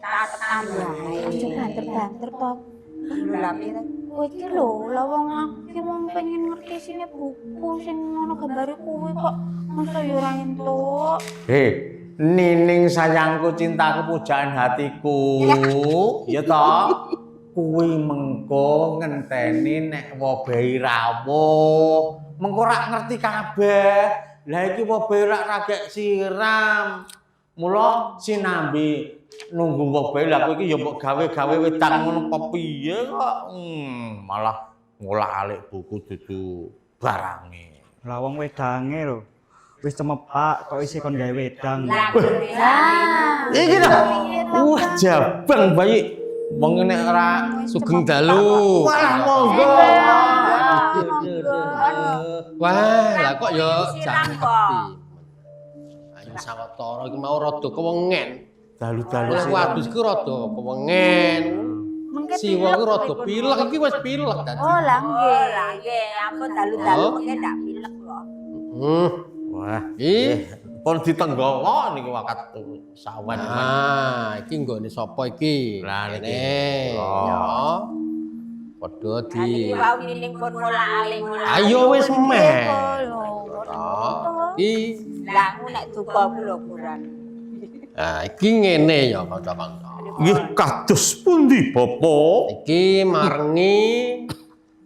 Catetan wae. Aja banter-banter toh. Lha piye? Kowe iki lho, lah wong aku ki wong pengen ngerti sini buku sing ngono gambare kuwi kok masa yo ora entuk. Nining sayangku cintaku pujaan hatiku. Ya toh? Kuwi mengko ngenteni nek wobahe rawuh. Mengko rak ngerti kabeh. Lah iki wobahe rak ragek siram. Mula sinambi nunggu wobahe lah kowe iki ya mbok gawe-gawe wedan ngono apa piye kok. Malah ngolah-alik buku dudu barange. Lah wong wedange lho. Wis cemepak kok isih kon gawe wedang. Iki lho. Wah, jabang bayi. Wong nek ora Sugeng dalu. wah monggo. Wah, lah kok ya Siram jangan kok. Ayo sawetara iki mau rada kewengen. Dalu-dalu Lah wadus iki rada kewengen. Mengke Siwa iki rada pilek iki wis pilek dadi. Oh, lah nggih. Lah nggih, ampun dalu-dalu mengke ndak pilek kok. Wah, Ih, pun ditenggawa niku wakat sawan. iki nggone sapa iki? Lah, niki. Kene. Oh. Ya. Padha di. Iki wau nining pun ngolah-alik. Ayo wis meh. Oh, Iki Lah aku nek duka kula kurang. iki ngene ya kanca-kanca. Nggih kados pundi Bapak? Iki marengi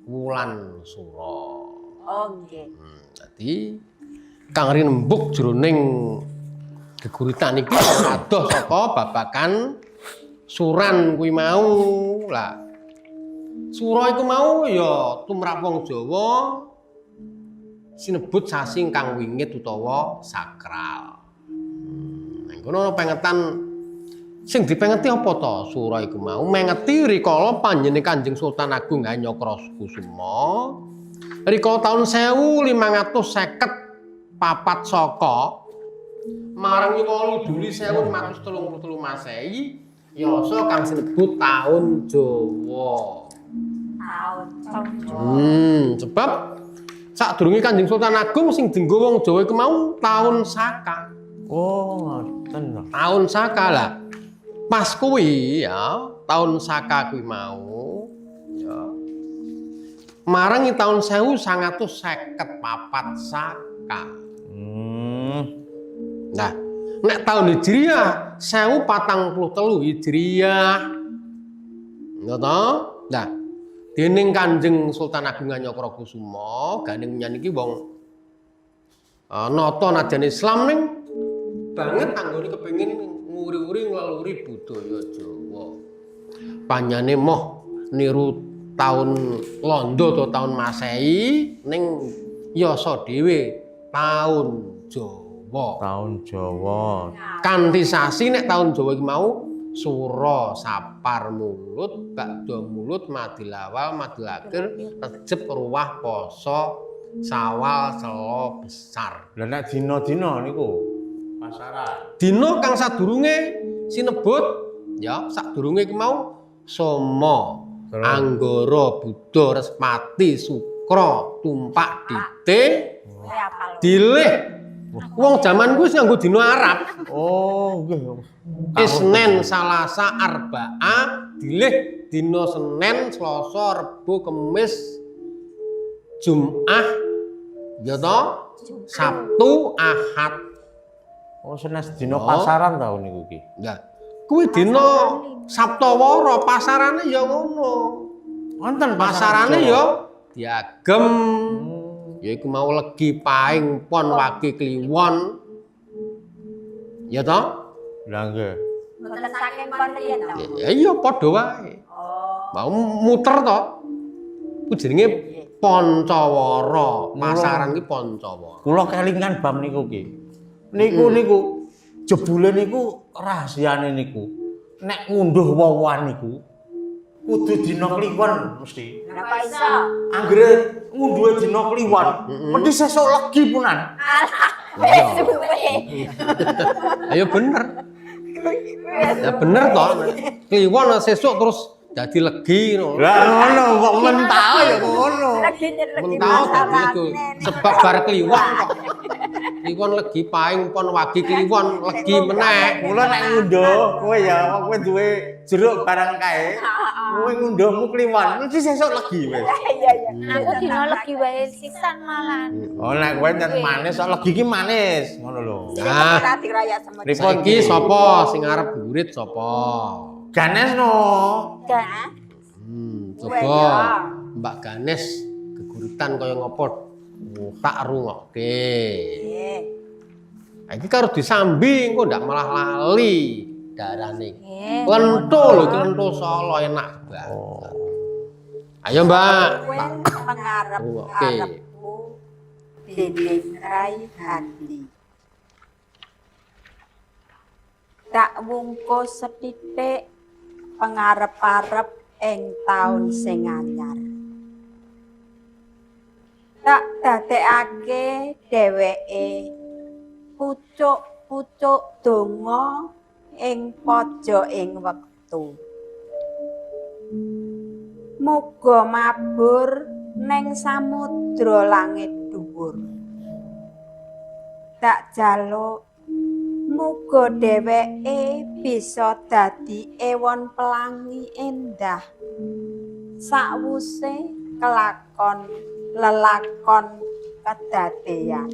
wulan sura. Oh nggih. Dadi kang rinembuk jroning geguritan iki adoh saka babakan suran kuwi mau. Lah sura iku mau ya tumrap wong Jawa sinebut sasi kang wingit utawa sakral. Ning kono pengetan sing dipengeti apa to sura iku mau mengeti rikala panjenengan Kanjeng Sultan Agung Hanyakrokusuma rikala taun 1554 marang 8 Juli 1533 Masehi yasa kang sinebut taun Jawa. Sebab sadurunge Kanjeng Sultan Agung sing dienggo wong Jawa iku mau taun Saka. Oh, ngoten. Taun Saka lah. Pas kuwi ya, taun Saka kuwi mau ya. Marangi taun 1954 Saka. Nah, nek taun Hijriah 1043 Hijriah. Ya toh? Nah, dening Kanjeng Sultan Agung Hanyakrokusuma gandeng nyan iki wong nata najan Islam ning banget anggone kepengin nguri-uri nglaluri budaya Jawa. Panjane moh niru taun Londo atau taun Masehi ning yasa dhewe taun Jawa. Taun Jawa. Kanthi sasi nek taun Jawa iki mau Sura Sapar Mulut Bakda Mulut Madilawal Madilakhir Rejeb Ruwah Poso Sawal Selo Besar. Lah nek dina-dina niku pasaran. Dina kang sadurunge sinebut ya sadurunge iki mau Soma, Anggara, Buddha, Respati, Sukra, Tumpak, Dite, Dilih. Wong jaman kuwi nganggo dina Arab. Oh, nggih. Isnen, Salasa, Arba'ah, Dilih, dina Senin, Selasa, Rebo, Kemis, Jumat, ya toh? Sabtu, Ahad. Oh, senes dina pasaran ta niku iki. Ya. Kuwi dina Saptawara, pasarane ya ngono. Wonten Pasarane ya diagem. Ya iku mau legi paing pon wage kliwon. Ya toh? Lah nggih. Mboten saking kon riyen to. Ya iya padha wae. Mau muter to. Ku jenenge Pancawara. Pasaran iki Pancawara. Kula kelingan bab niku ki. Niku jebule niku rahasiane niku. Nek ngunduh wowoan niku kudu dina kliwon mesti. Lah kok iso? Anggere ngunduhe dina kliwon, mesti sesuk legi punan. Ayo bener. Ya bener toh. Kliwon sesuk terus dadi legi ngono. Lah ngono kok mentah ya ngono. Lagi Mentau dadi itu sebab bar kliwon kok. Kliwon legi paing pon wagi kliwon legi meneh. Mula nek ngunduh kowe ya kowe duwe jeruk barang kae. Kowe ngunduhmu kliwon, mesti sesuk legi wis. Iya iya. Aku dino legi wae sisan malan. Oh nek kowe nyen manis kok legi ki manis, ngono lho. Nah, Ora diraya semut. Pripun saiki sapa sing arep gurit sapa? Ganes no. Kan Coba Mbak Ganes geguritan kaya ngopo? Tak rungokke. Nggih. Nah, iki karo disambi engko ndak malah lali darane. nggih. Lento lho, iki lento Solo enak banget. Ayo Mbak. Kowe pengarep Oke. arepku dening rai hati. Tak wungkus sethithik pengarep-arep ing taun sing anyar. Tak dadekake dheweke pucuk-pucuk donga ing pojoking wektu. Muga mabur ning samudra langit dhuwur. Tak jaluk muga dheweke bisa dadi ewon pelangi endah. Sakwuse kelakon lelakon kedadeyan.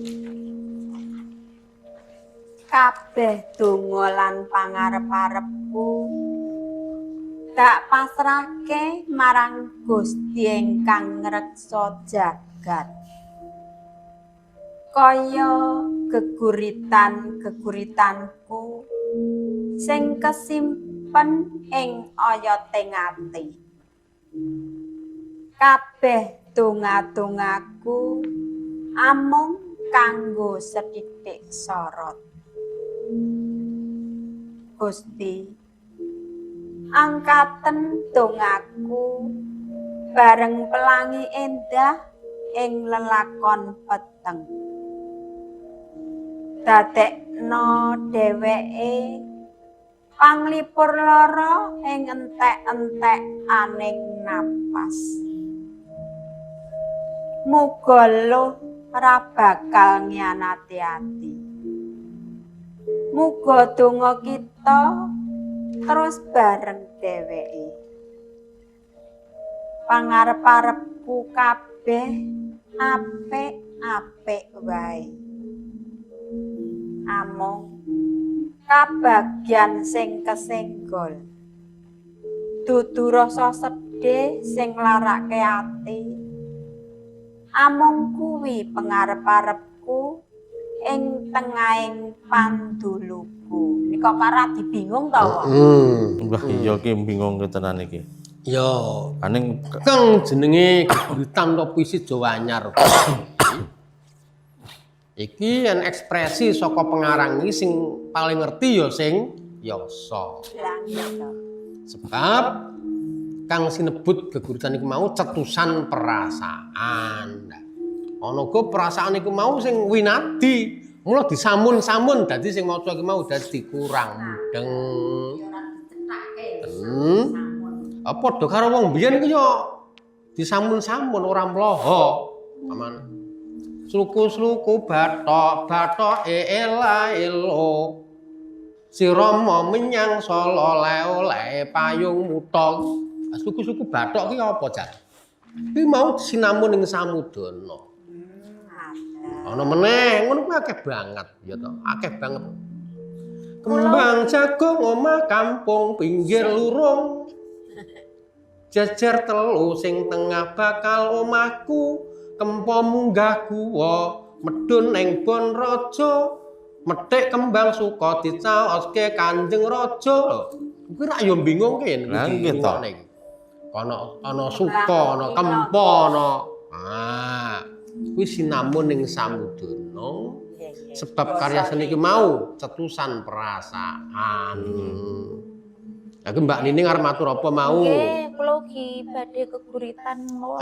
Kabeh donga lan pangarep-arepku tak pasrahke marang Gusti ingkang ngreksa jagat. Kaya geguritan-geguritanku sing kesimpen ing oyoting ati. Kabeh donga-dongaku amung kanggo sethithik sorot. Gusti, angkaten dongaku bareng pelangi endah ing lelakon peteng. Dadekno dheweke panglipur lara ing entek-entek aning napas. Muga luh ora bakal ngianati ati. Muga donga kita terus bareng dheweke. Pangarep-arepku kabeh apik-apik wae. Amung kabagyan sing kesenggol. Dudu rasa sedih sing larake ati. Amung kuwi pangarep-arepku ing tengahing panduluku. Nek kok para dibingung ta wae. Wah iya ki bingung tenan iki. Ya, Paning kang jenenge geguritan to puisi Jawa Anyar. Iki yen ekspresi saka pengarang iki sing paling ngerti ya sing yasa. Sebab kang sinebut geguritan iku mau cetusan perasaan. Ana uga perasaan iku mau sing winadi, mula disamun-samun dadi sing maca iku mau dadi kurang mudeng. Padha karo wong biyen ku yo disamun-samun ora mloho. Aman. Sluku-sluku bathok-bathoke ela-elo. Si Rama menyang Solo le-ole payung muthong. Suku-suku bathok ki apa, Jan? Ki mau sinamun ning samudana. Ana meneh, ngono kuwi akeh banget, ya to. Akeh banget. Kembang jagung omah kampung pinggir lurung. Jejer telu sing tengah bakal omahku. Kempo munggah guwa medun ning bon raja. Methik kembang suka dicaoske Kanjeng Raja. Kuwi rak yo bingung ki Lah nggih to. Ana suka, ana kempo, ana. Ah, kuwi sinamun ning samudana. Sebab karya seni iki mau cetusan perasaan. Aku Mbak Nining arep matur apa mau? Nggih, kula ugi badhe geguritan mawon.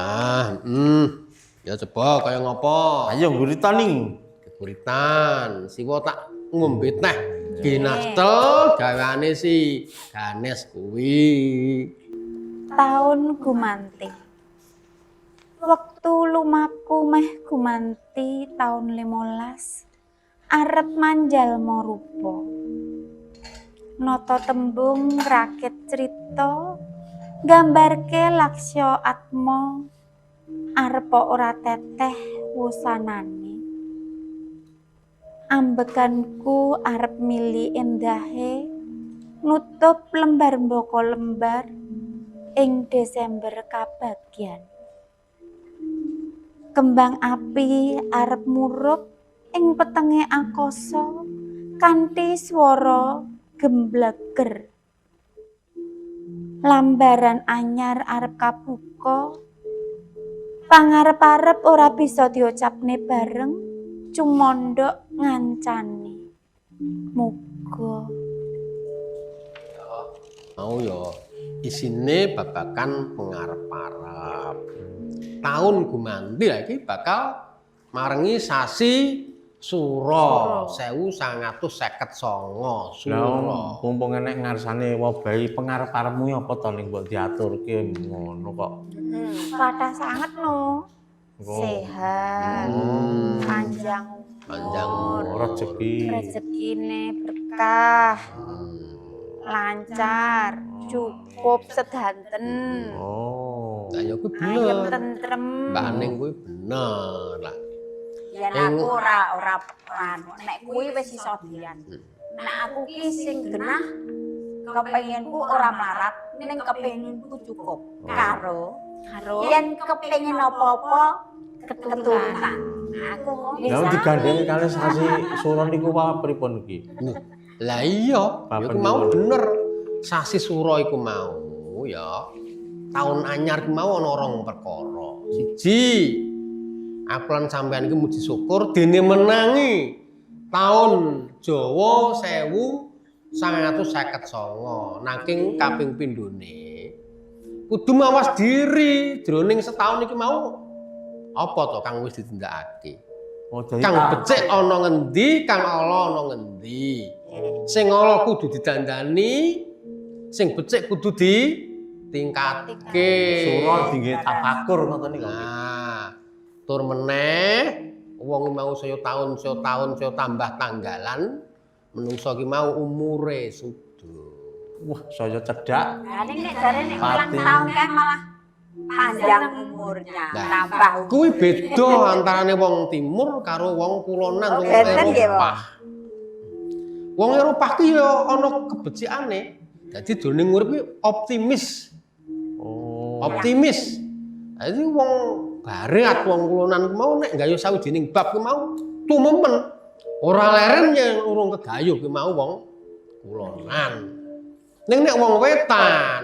Ya coba kaya ngopo? ayo guritan ning. Geguritan, siwa tak ngombe teh. Ginastel gawane si Ganes kuwi. Taun gumanti. Wektu lumaku meh gumanti taun 15. arep manjalma rupa. Nata tembung rakit crita nggambarke laksya atma arepa ora teteh wusanane. Ambekanku arep mili endahe nutup lembar mbaka lembar ing Desember kabagyan. Kembang api arep murup ing petenge akasa kanthi swara gembleger. Lambaran anyar arep kabuka, pangarep-arep ora bisa diucapne bareng, cumondhok ngancani. Muga Mau ya isine babakan pengarep-arep. Tahun gumanti iki bakal marengi sasi Sura 1959 Sura. Lah mumpung enek ngarsane wabahi pengarep-arepmu apa to ning mbok diaturke ngono kok. kathah sanget no. Sehat, panjang umur, rezekine berkah, lancar, cukup sedanten. Lah ya kuwi Ayem bener. tentrem. Mbak Ning kuwi bener lah. Yen aku ora anu, nek kuwi wis iso dian. Nek aku ki sing genah kepenginku ora mlarat, ning kepenginku cukup. Karo yen kepengin apa-apa keturunan. Aku ngono. Lah digandhengi kali sasi Sura niku wae pripun iki? Lah iya, ya Papen iku mau dulu. bener. Sasi Sura iku mau ya. Tahun anyar ku mau ana rong perkara. Siji, aku lan sampean iki muji syukur dene menangi taun Jawa 1959 nanging kaping pindhone kudu mawas diri jroning setahun iki mau apa to kang wis ditindakake. Oh, dadi Kang becik ana ngendi, kang ala ana ngendi. Sing ala kudu didandani, sing becik kudu ditingkatke. Sura dingge tafakur ngoten niku. Nah, tur meneh wong mau saya tahun tambah tanggalan, menungso ki mau umure sudo. Wah, saya cedhak. Lah ning nek jarene ulang Pati. tahun kan malah panjang umurnya, Nah, tambah umur. Kuwi beda antarane wong timur karo wong kulonan wong Benten nggih, Eropah. Wong Eropah ki ya ana kebecikane. Dadi jroning urip ki optimis. Oh. Optimis. Dadi wong barat wong kulonan ku mau nek nggayu sawijining bab ku mau tumempen. Ora leren yen urung kegayuh ki mau wong kulonan. Ning nek wong wetan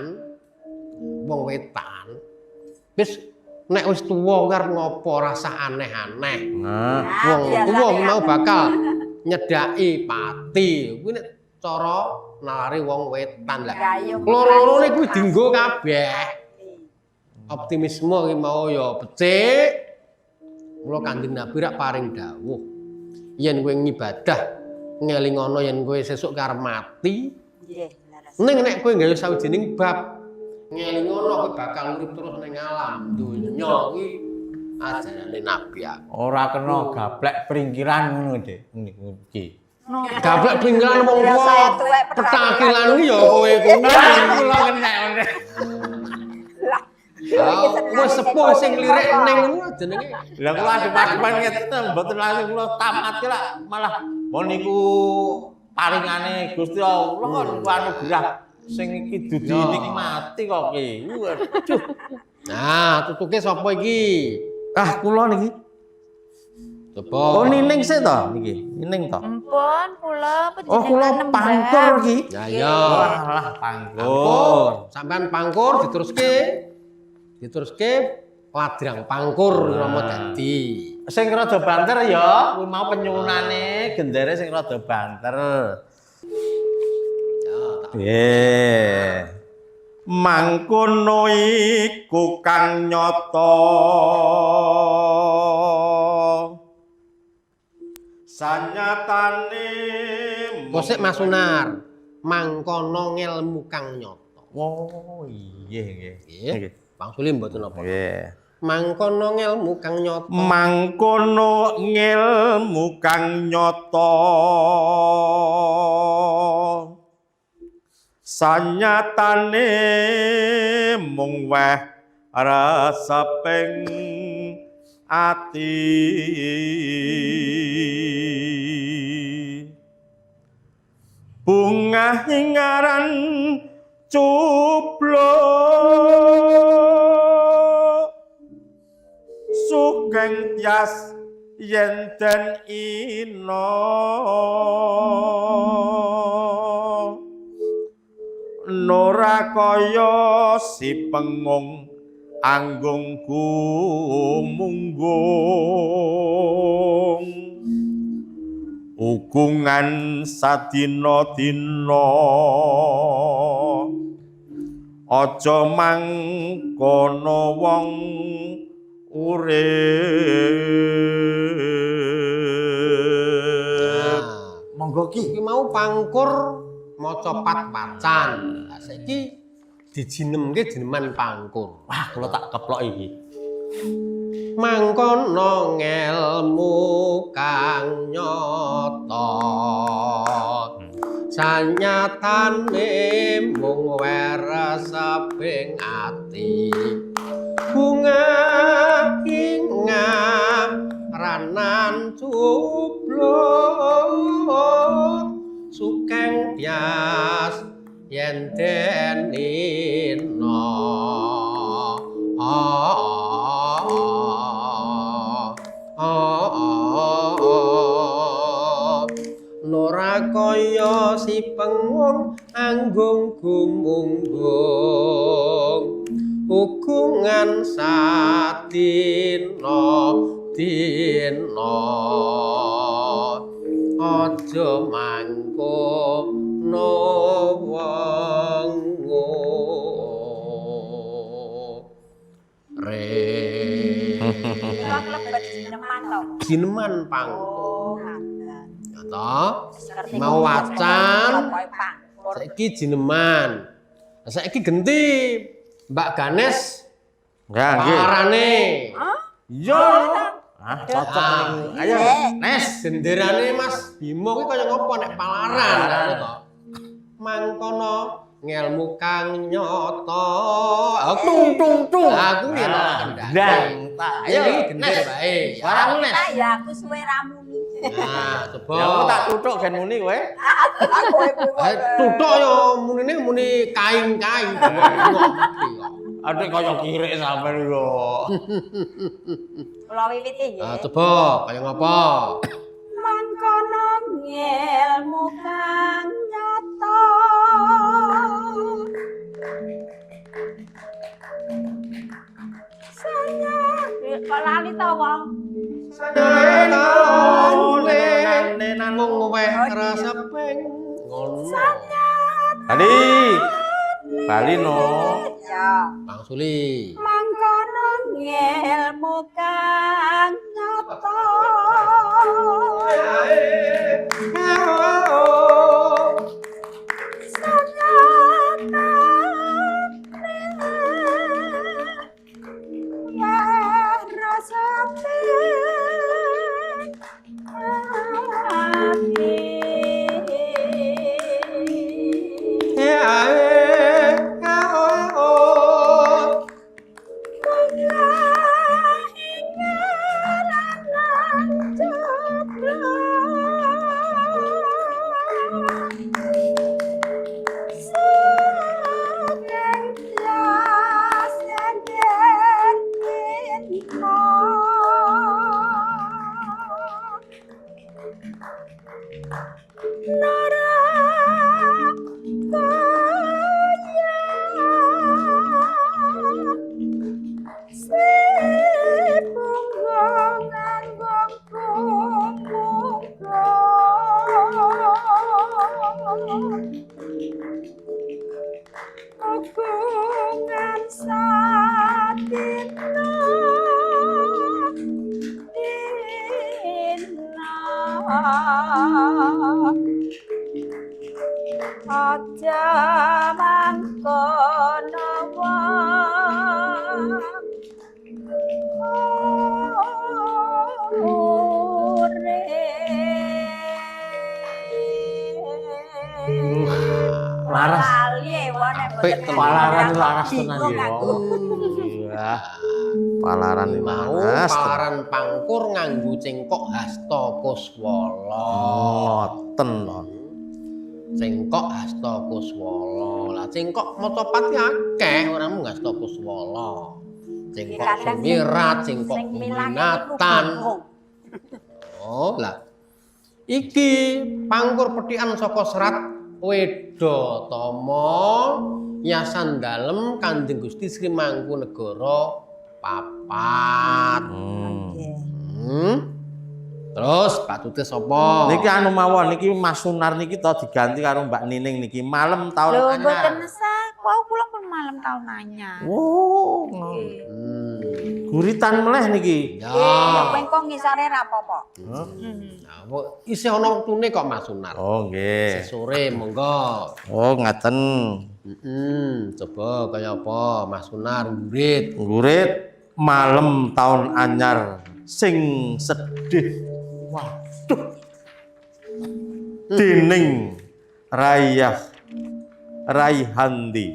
wis nek wis tuwa arep ngopo rasa aneh-aneh. Nah, Wong tuwa ki mau bakal nyedaki pati. Kuwi nek cara nalari wong wetan lah. Gayung. Loro-lorone kuwi dienggo kabeh. Optimisme ki mau ya becik. Mula Kanjeng Nabi rak paring dawuh. Yen kowe ngibadah ngelingono yen kowe sesuk karep mati, Nggih, leres. ning nek kowe nggawe sawijining bab ngelingono kowe bakal urip terus ning alam donya kuwi ajarane Nabi aku. ora kena gaplek pringkiran ngono, Dik. Niku iki. Gablek pinggiran wong Ya, tuwa. saya tuwek Petakilan iki ya kowe kuwi. Kula kena ngene. Wis sepuh sing lirik ning ngono jenenge. Lah kula adep-adepan ngeten mboten langsung kula tamat ki lah malah mon niku paringane Gusti Allah kok niku anugerah sing iki dudi nikmati kok ki. Waduh. Nah, tutuke sapa iki? Ah kula niki. Coba. Oh nining sik to niki. Nining to. Ampun, kula Oh kula pangkur ki. Ya ya. Walah pangkur. Pangkur. Sampean pangkur diteruske. Diteruske ladrang pangkur rama dadi. Sing rada banter ya, kuwi mau penyunane gendere sing rada banter. Ya, tak Nggih. Mangkono iku kang nyata. Sanyatane Kosek Mas Sunar. Mangkono ngelmu kang nyata. Oh, iya nggih. Nggih. Pangsuli mboten apa. Nggih. mangkono ngelmu kang nyata mangkono ngilmu kang nyata sanyatane mung weh reseping ati bunga hingaran cupluk sugeng tias yen den ina nora kaya si pengung anggung gumunggung ukungan sadina-dina aja mangkono wong urip. Monggo Ki. Iki mau pangkur maca pat-pacan. Lah saiki dijinemke jeneman pangkur. Wah, kula tak keplok iki. Mangkono ngelmu kang nyata sanyatane mung reseping ati bunga ingang ranan cupluk sukeng tias yen den ina nora kaya si pengung anggung gumunggung ukungan sadina dina aja mangkono wong Lebet jineman to. jineman pangkur Oh, ngaten. ya toh mau wacan Pangkur. saiki jineman saiki genti Mbak Ganes Ya, nggih. parane Yo. Ah, cocok ning. Ayo, Nes. genderane Mas Bimo kuwi kaya ngopo nek palaran ngono to mangkono ngelmu kang nyata Tung tung tung. aku yen Ndang. ayo Ayo, gender Nes. bae Suaramu, Nes. Ya aku suwe ramuni. nah coba Ya aku tak tutuk gen muni kowe. tutuk yo munine muni kain-kain Adek kaya kirik sampean lho. Kula wiwiti nah nggih. coba kaya ngopo Mangkono ngilmu kang nyata saya kok lali to wong Nenan mung weh reseping ngono Ali. Bali no. ya Bang Suli mangkono ngilmu kang nyata Aja mangkono wong apik tenan. Palaran laras tenan Bingung ya. aku. Iya. Palaran Mau laras. palaran pangkur nganggo cengkok hasta kuswala. Ngoten to. Cengkok hasta kuswala. Lah cengkok Motopati akeh ora mung hasta kuswala. Cengkok Kadang sumirat, cengkok sing milangi minatan. iku Oh, lah. Iki pangkur pethikan saka serat Wedhatama Yasan Dalem Kanjeng Gusti Sri Mangkunegara papat. Terus patute sapa? Niki anu mawon niki Mas Sunar niki to diganti karo Mbak Nining niki malam tahun Lho anyar. mboten sak, wau kula pun malam tahun anyar. Oh, guritan meleh niki. Ya. Ya pengko ngisore ra apa-apa. Nah, kok isih ana wektune kok Mas Sunar. Oh, nggih. Sore monggo. Oh, ngaten. Coba kaya apa Mas Sunar ngurit. Ngurit malam tahun anyar sing sedih. Waduh. Dening Raihandi.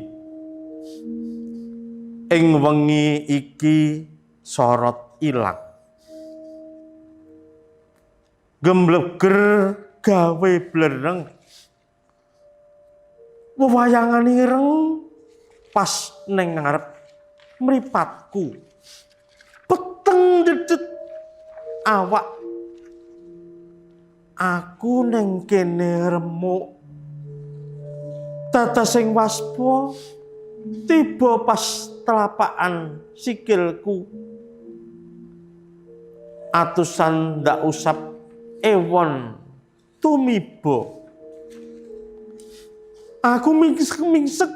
Ing wengi iki sorot ilang. Gembleger gawe blereng. Wewayangan ireng pas neng ngarep mripatku. Peteng dedet awak. Aku neng kene remuk. Tata sing waspa tiba pas telapakan sikilku. Atusan ndak usap ewon tumiba. Aku mingsek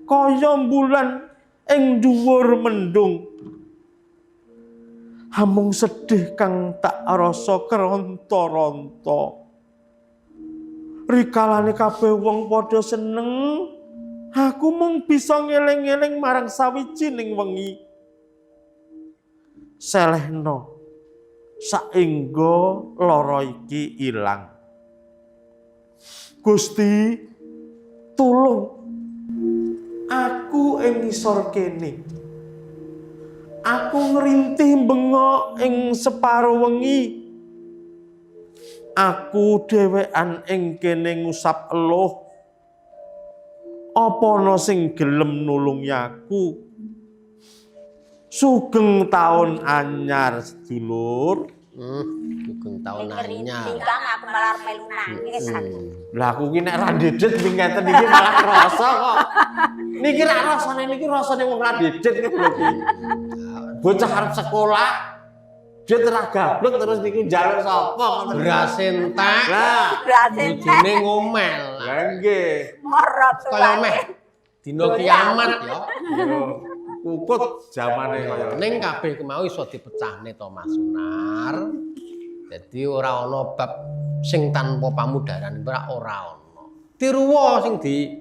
kaya bulan ing dhuwur mendung. Hamung sedih kang tak rasa keronta-ronta. Rikalane kabeh wong padha seneng, aku mung bisa ngeling-eling marang sawijining wengi. Selehno saengga lara iki ilang. Gusti, tulung aku ing ngisor kene. Aku ngrintih bengok ing separo wengi. Aku dhewekan ing kene ngusap eluh. Apa ana sing gelem nulungi aku? Sugeng taun anyar sedulur. Sugeng taun anyar. Tingkang aku malah melu nangis aku. Lah aku ki nek ra dedet ngeten iki malah krasa kok. Niki ra rasane niki rasane wong ra dedet niku lho iki. Bocah arep sekolah, dia terah gablek terus niki njaluk sapa ngoten. Beras entek. Lah, Berhasil bojone ngomel. lah nggih. morot Kaya meh dina kiamat ya. Yo, Kukut zamane kaya. Ning kabeh ki mau iso dipecahne to Mas Sunar. Dadi ora ana bab sing tanpa pamudaran ora ana. Tiruwa sing di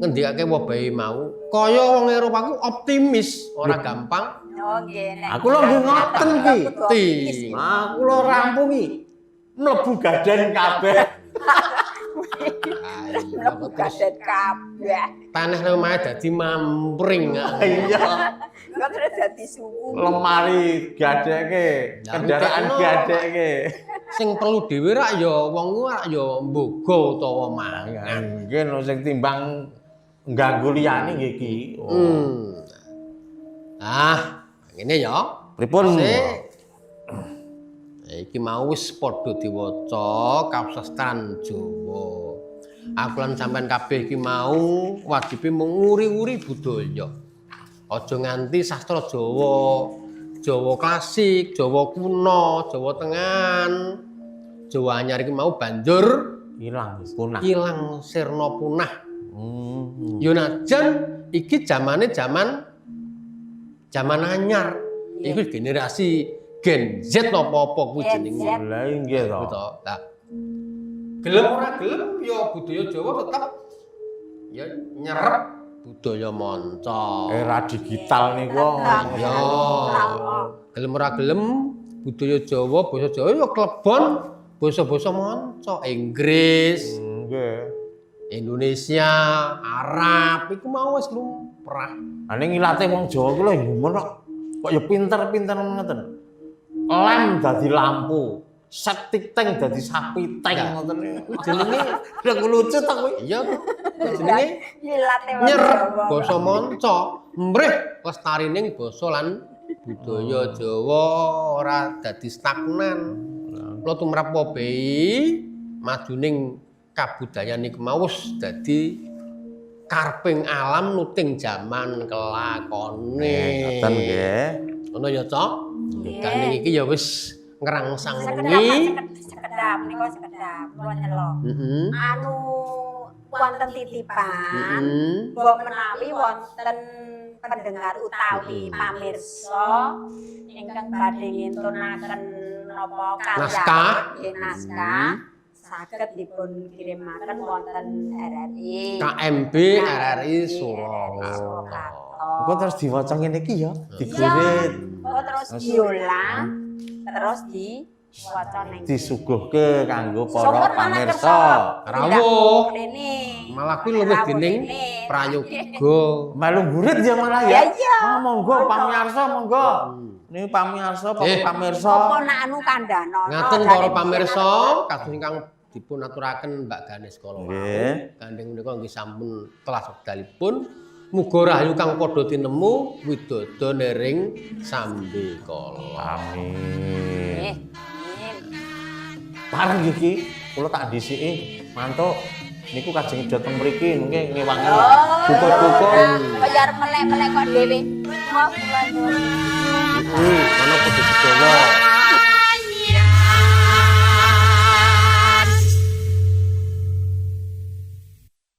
ngendikake wabahe mau kaya wong Eropa ku optimis, ora gampang. Oh nggih nek. Aku lho nggih ngoten ki. Ti. Aku lho rampungi. Mlebu gaden kabeh. Mlebu gadet kabeh. Tanah lemah dadi mampring. Iya. Kok terus dadi suku. Lemari gadekke, Lah, kendaraan ndekno. gadekke. Sing perlu dhewe rak ya wong ku rak ya mboga utawa mangan. Nggih no sing timbang ngganggu liyane nggih iki. Ah, ngene ya. Pripun? Iki mau wis padha diwaca kasastran Jawa. Aku lan sampean kabeh iki mau wajibe mung nguri-uri budaya. Aja nganti sastra Jawa, Jawa klasik, Jawa kuno, Jawa tengahan, Jawa anyar iki mau banjur Ilang punah. ilang sirna punah. Yo najan iki zaman anyar. Iku generasi Gen Z apa-apa kuwi jenenge. Lah nggih to. Gitu. Nah, gelem ora gelem ya budaya Jawa tetap ya nyerep budaya manca. Era digital niku. Ya. Gelem ora gelem budaya Jawa, basa Jawa ya klebon basa-basa manca, Inggris, Nggih. Indonesia, Arab iku mau wis lumrah. Ane ngilate wong Jawa ku lho ngono kok ya pinter-pinter ngoten. Lem dadi lampu, septic tank dadi sapi tank ngoten. Jenenge lha lucu ta kuwi. Iya. Jenenge Ilate wong nyer Jawa. basa manca, mrih lestarining basa lan budaya Jawa ora dadi stagnan. Kula tumrap wabehi majuning kabudayan iku mau wis dadi karping alam nuting jaman kelakone. Ngoten nggih. Ngono ya, Cok. Kaning iki ya wis ngrangsang Sekedap, wengi. sekedap niku sekedap kula nyelok. Heeh. Anu wonten titipan, Heeh. mbok menawi wonten pendengar utawi pamirsa ingkang badhe ngintunaken napa karya Naskah. nggih naskah saged dipun kirimaken wonten RRI KMB RRI Surakarta. Kok terus diwaca ngene iki ya, digurit, Kok terus diolah terus diwaca ning disuguhke kanggo Sumber para mana pamirsa. kersa? Rawuh. Rene. Malah kuwi luwih dening prayoga. Melu gurit ya malah Ya ya. iya. Ah, monggo pamirsa monggo. Niki pamirsa, pamirsa. Apa nak anu kandhana? Ngaten para pamirsa, kados ingkang dipun aturaken Mbak Ganes kala wau. Nggih. Gandeng menika nggih sampun telas wekdalipun. Muga rahayu kang padha tinemu widodha nering sambe kala. Amin. Amin. Pareng iki kula tak dhisiki mantuk niku kajeng dhateng mriki mengke ngewangi buka-buka. Bayar melek-melek kok dhewe. Wah, kula nyuwun. Ana padha Jawa.